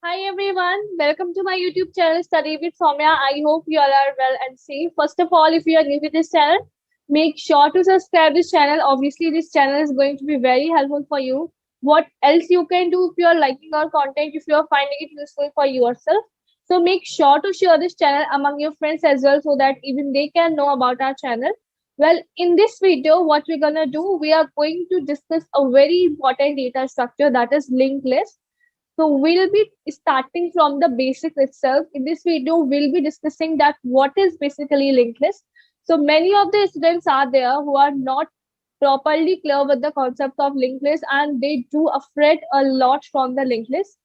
Hi everyone, welcome to my YouTube channel Study with Soumya. I hope you all are well and safe. First of all, if you are new to this channel, make sure to subscribe this channel. Obviously, this channel is going to be very helpful for you. What else you can do if you are liking our content, if you are finding it useful for yourself. So make sure to share this channel among your friends as well so that even they can know about our channel. Well, in this video, what we're gonna do, we are going to discuss a very important data structure that is linked list. So we'll be starting from the basics itself. In this video, we'll be discussing that what is basically linked list. So many of the students are there who are not properly clear with the concept of linked list and they do afraid a lot from the linked list.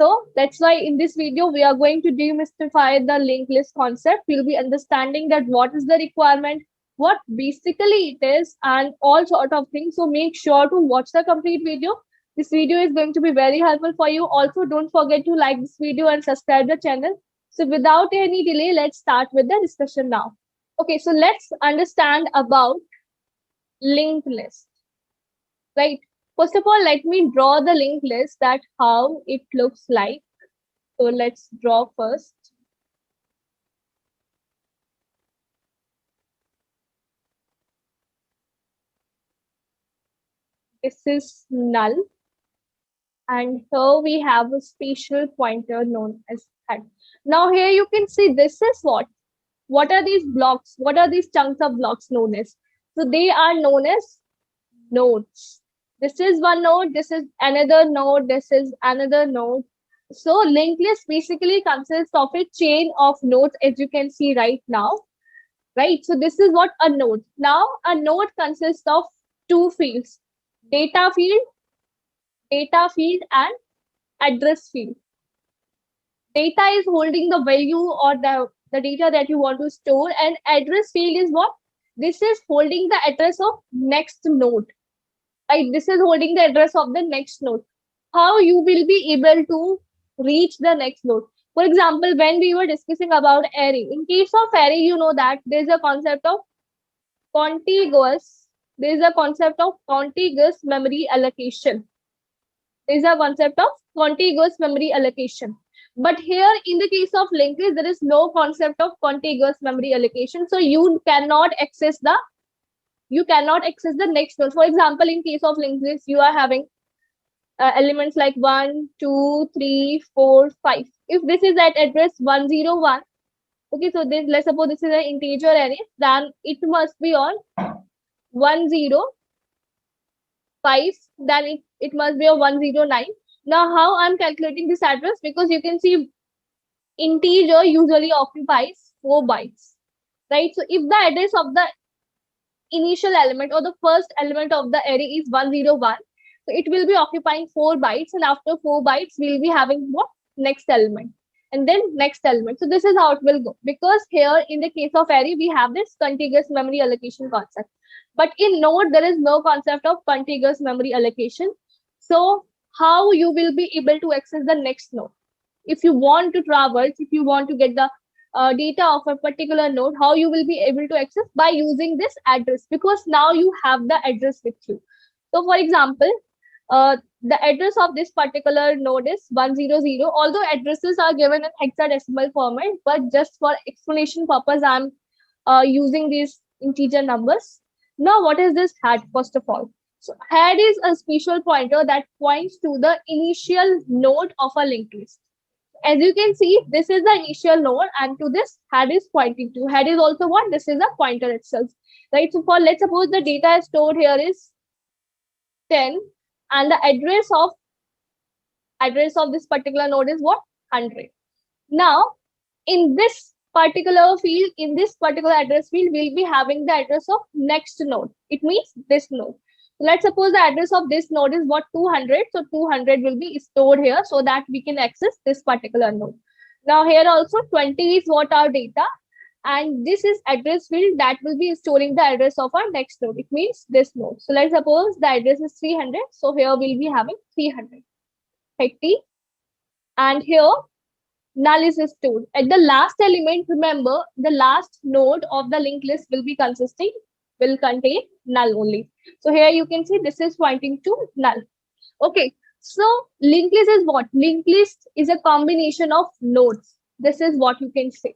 So that's why in this video, we are going to demystify the linked list concept. We'll be understanding that what is the requirement, what basically it is, and all sort of things. So make sure to watch the complete video. This video is going to be very helpful for you. Also, don't forget to like this video and subscribe the channel. So without any delay, let's start with the discussion now. Okay, so let's understand about linked list, right? First of all, let me draw the linked list that how it looks like. So let's draw first. This is null. And here we have a special pointer known as head. Now here you can see this is what? What are these blocks? What are these chunks of blocks known as? So they are known as nodes. This is one node, this is another node, this is another node. So linked list basically consists of a chain of nodes as you can see right now, right? So this is what a node. Now a node consists of two fields, data field, and address field. Data is holding the value or the data that you want to store, and address field is what? This is holding the address of next node. Right? This is holding the address of the next node. How you will be able to reach the next node? For example, when we were discussing about array, in case of array, you know that there's a concept of contiguous. There is a concept of contiguous memory allocation. There is a concept of contiguous memory allocation. But here, in the case of linked list, there is no concept of contiguous memory allocation. So you cannot access the next node. For example, in case of linked list, you are having elements like 1, 2, 3, 4, 5. If this is at address 101, okay, so this, let's suppose this is an integer array, then it must be on 105, then it must be a 109. Now, how I'm calculating this address? Because you can see integer usually occupies 4 bytes, right? So if the address of the initial element or the first element of the array is 101, so it will be occupying 4 bytes, and after 4 bytes, we'll be having what? Next element. And then next element. So this is how it will go. Because here in the case of array, we have this contiguous memory allocation concept. But in node, there is no concept of contiguous memory allocation. So how you will be able to access the next node? If you want to traverse, if you want to get the data of a particular node, how you will be able to access? By using this address, because now you have the address with you. So for example, the address of this particular node is 100. Although addresses are given in hexadecimal format, but just for explanation purpose, I'm using these integer numbers. Now, what is this head? First of all, so head is a special pointer that points to the initial node of a linked list. As you can see, this is the initial node, and to this head is pointing to. Head is also what? This is a pointer itself, right? So for, let's suppose the data stored here is 10, and the address of this particular node is what? 100. Now, in this particular field, in this particular address field, we'll be having the address of next node. It means this node. So let's suppose the address of this node is what? 200. So 200 will be stored here so that we can access this particular node. Now here also 20 is what our data, and this is address field that will be storing the address of our next node. It means this node. So let's suppose the address is 300. So here we'll be having 300. 30. And here null is stored. At the last element, remember, the last node of the linked list will contain null only. So here you can see this is pointing to null. Okay. So linked list is what? Linked list is a combination of nodes. This is what you can say.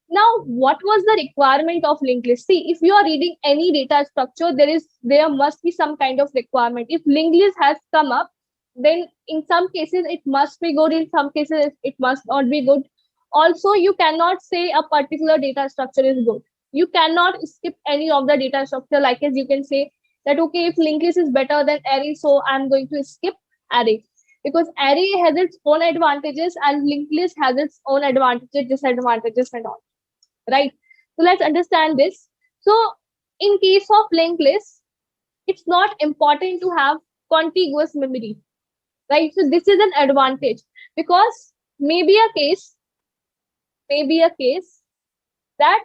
Now, what was the requirement of linked list? See, if you are reading any data structure, there must be some kind of requirement. If linked list has come up, then in some cases it must be good, in some cases it must not be good. Also, you cannot say a particular data structure is good. You cannot skip any of the data structure, like as you can say that okay, if linked list is better than array, so I'm going to skip array, because array has its own advantages and linked list has its own advantages, disadvantages and all, right? So let's understand this. So in case of linked list, it's not important to have contiguous memory, right? So this is an advantage, because maybe a case, maybe a case that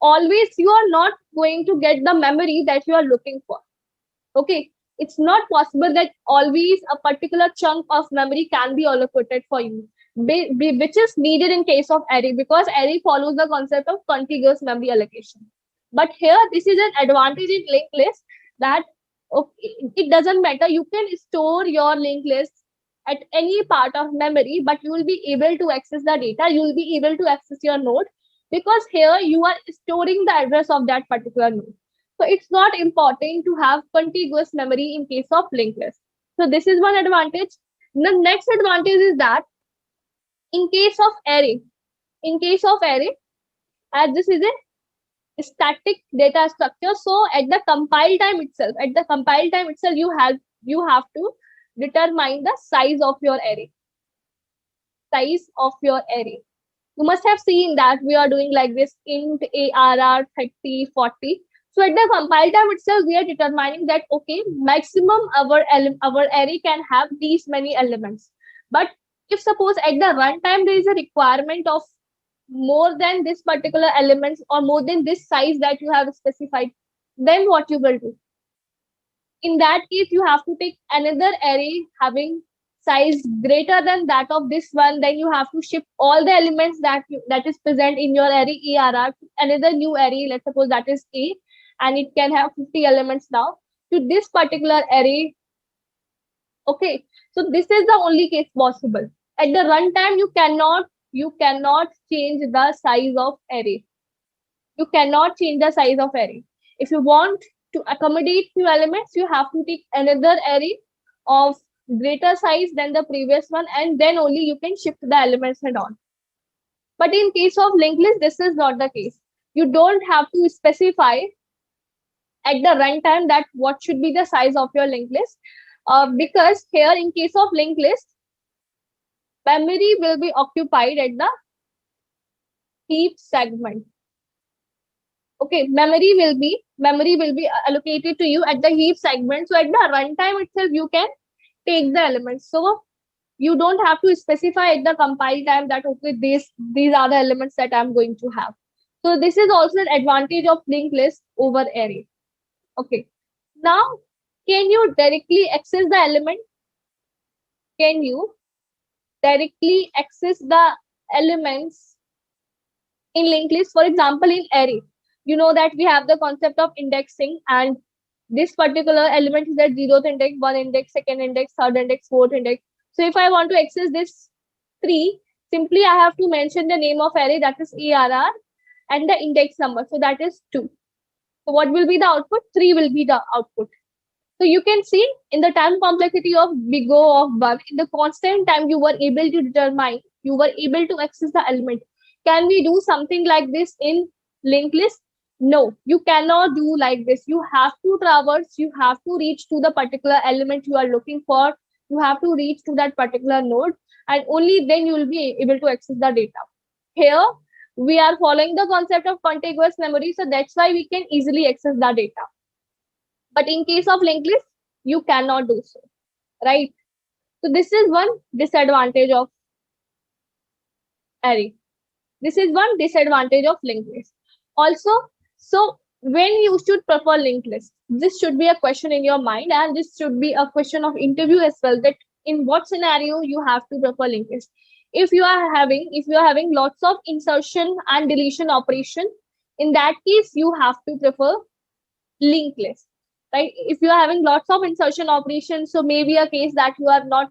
always you are not going to get the memory that you are looking for. Okay, it's not possible that always a particular chunk of memory can be allocated for you, which is needed in case of array, because array follows the concept of contiguous memory allocation. But here, this is an advantage in linked list, that okay, it doesn't matter. You can store your linked list at any part of memory, but you will be able to access the data. You will be able to access your node, because here you are storing the address of that particular node. So it's not important to have contiguous memory in case of linked list. So this is one advantage. The next advantage is that in case of array, as this is a static data structure, so at the compile time itself, you have to determine the size of your array. You must have seen that we are doing like this int arr 30 40. So at the compile time itself, we are determining that okay, maximum our array can have these many elements. But if suppose at the runtime there is a requirement of more than this particular elements or more than this size that you have specified, then what you will do? In that case, you have to take another array having size greater than that of this one. Then you have to ship all the elements that is present in your array arr to another new array. Let's suppose that is a, and it can have 50 elements now, to this particular array. Okay, so this is the only case possible. At the runtime, you cannot change the size of array. You cannot change the size of array. If you want to accommodate new elements, you have to take another array of greater size than the previous one, and then only you can shift the elements and on. But in case of linked list, this is not the case. You don't have to specify at the runtime that what should be the size of your linked list, because here in case of linked list, memory will be occupied at the heap segment. Okay, memory will be allocated to you at the heap segment. So at the runtime itself, you can take the elements. So you don't have to specify at the compile time that okay, these are the elements that I'm going to have. So this is also an advantage of linked list over array. Okay, now can you directly access the element? Can you directly access the elements in linked list? For example, in array, you know that we have the concept of indexing, and this particular element is at 0th index, 1 index, 2nd index, 3rd index, 4th index. So if I want to access this 3, simply I have to mention the name of array, that is arr, and the index number, so that is 2. So what will be the output? 3 will be the output. So you can see in the time complexity of big O of 1, in the constant time you were able to determine, you were able to access the element. Can we do something like this in linked list? No, you cannot do like this. You have to traverse, you have to reach to the particular element you are looking for. You have to reach to that particular node, and only then you will be able to access the data. Here, we are following the concept of contiguous memory, so that's why we can easily access the data. But in case of linked list, you cannot do so, right? So this is one disadvantage of array. This is one disadvantage of linked list. Also, so when you should prefer linked list, this should be a question in your mind, and this should be a question of interview as well, that in what scenario you have to prefer linked list. If you are having lots of insertion and deletion operation, in that case you have to prefer linked list, right? If you are having lots of insertion operations, so maybe a case that you are not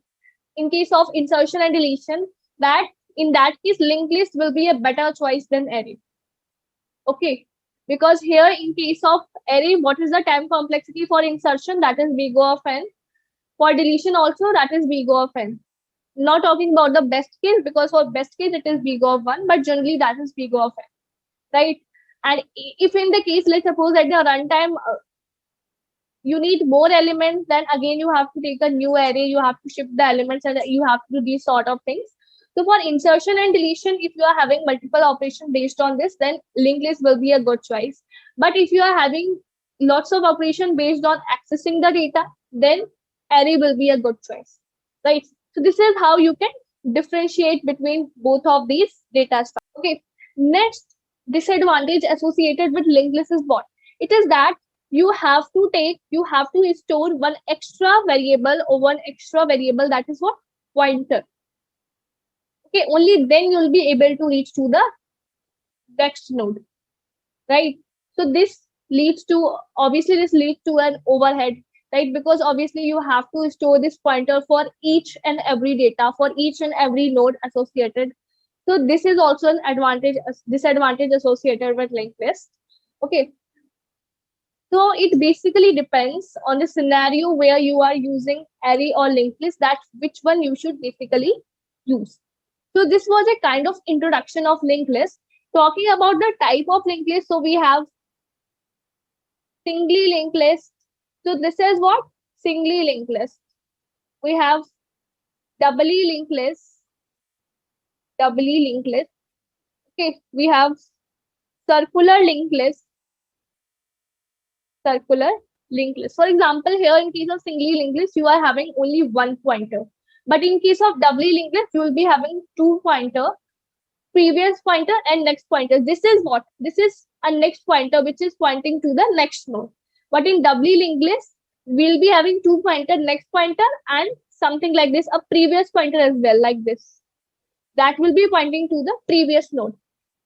in case of insertion and deletion, that in that case linked list will be a better choice than array. Okay, because here in case of array, what is the time complexity for insertion? That is big O of n. For deletion also, that is big O of n. Not talking about the best case, because for best case it is big O of 1, but generally that is big O of n, right? And if in the case, let's suppose at the runtime you need more elements, then again you have to take a new array, you have to shift the elements, and you have to do these sort of things. So for insertion and deletion, if you are having multiple operations based on this, then linked list will be a good choice. But if you are having lots of operation based on accessing the data, then array will be a good choice, right? So this is how you can differentiate between both of these data structures. Okay, next disadvantage associated with linked list is what? It is that you have to store one extra variable or one extra variable, that is what? Pointer. Okay, only then you'll be able to reach to the next node, right? So this leads to, obviously this leads to an overhead, right? Because obviously you have to store this pointer for each and every data, for each and every node associated. So this is also an disadvantage associated with linked list. Okay, so it basically depends on the scenario where you are using array or linked list, that which one you should basically use. So this was a kind of introduction of linked list. Talking about the type of linked list, so we have singly linked list. So this is what? Singly linked list. We have doubly linked list. Doubly linked list. Okay, we have circular linked list. Circular linked list. For example, here in case of singly linked list, you are having only one pointer. But in case of doubly linked list, you will be having two pointer, previous pointer and next pointer. This is what? This is a next pointer which is pointing to the next node. But in doubly linked list, we'll be having two pointer, next pointer, and something like this, a previous pointer as well, like this. That will be pointing to the previous node.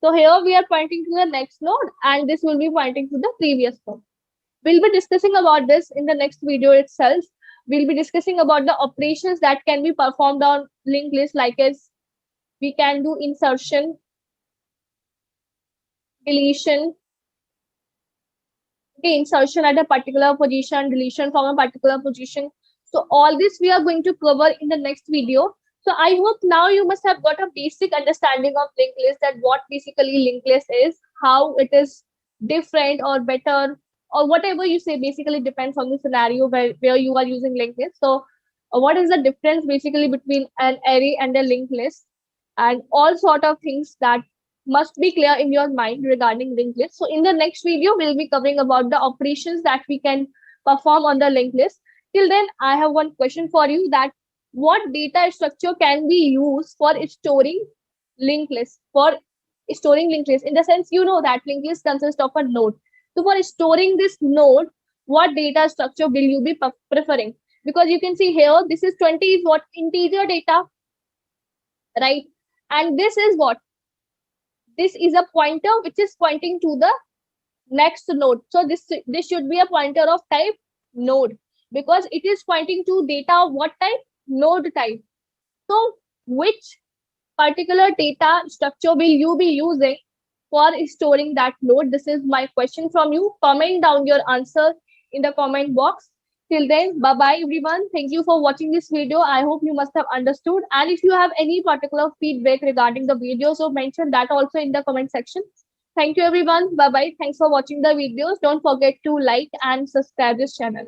So here we are pointing to the next node, and this will be pointing to the previous node. We'll be discussing about this in the next video itself. We'll be discussing about the operations that can be performed on linked list, like as we can do insertion, deletion, okay, insertion at a particular position, deletion from a particular position. So all this we are going to cover in the next video. So I hope now you must have got a basic understanding of linked list, that what basically linked list is, how it is different or better, or whatever you say, basically depends on the scenario where you are using linked list. So what is the difference basically between an array and a linked list, and all sort of things that must be clear in your mind regarding linked list. So in the next video, we'll be covering about the operations that we can perform on the linked list. Till then, I have one question for you, that what data structure can be used for storing linked list? For storing linked list, in the sense, you know that linked list consists of a node. So for storing this node, what data structure will you be preferring? Because you can see here, this is 20 is what? Integer data, right? And this is what? This is a pointer which is pointing to the next node. So this should be a pointer of type node, because it is pointing to data of what type? Node type. So which particular data structure will you be using for storing that node? This is my question from you. Comment down your answer in the comment box. Till then, bye bye everyone. Thank you for watching this video. I hope you must have understood. And if you have any particular feedback regarding the video, so mention that also in the comment section. Thank you everyone. Bye bye. Thanks for watching the videos. Don't forget to like and subscribe this channel.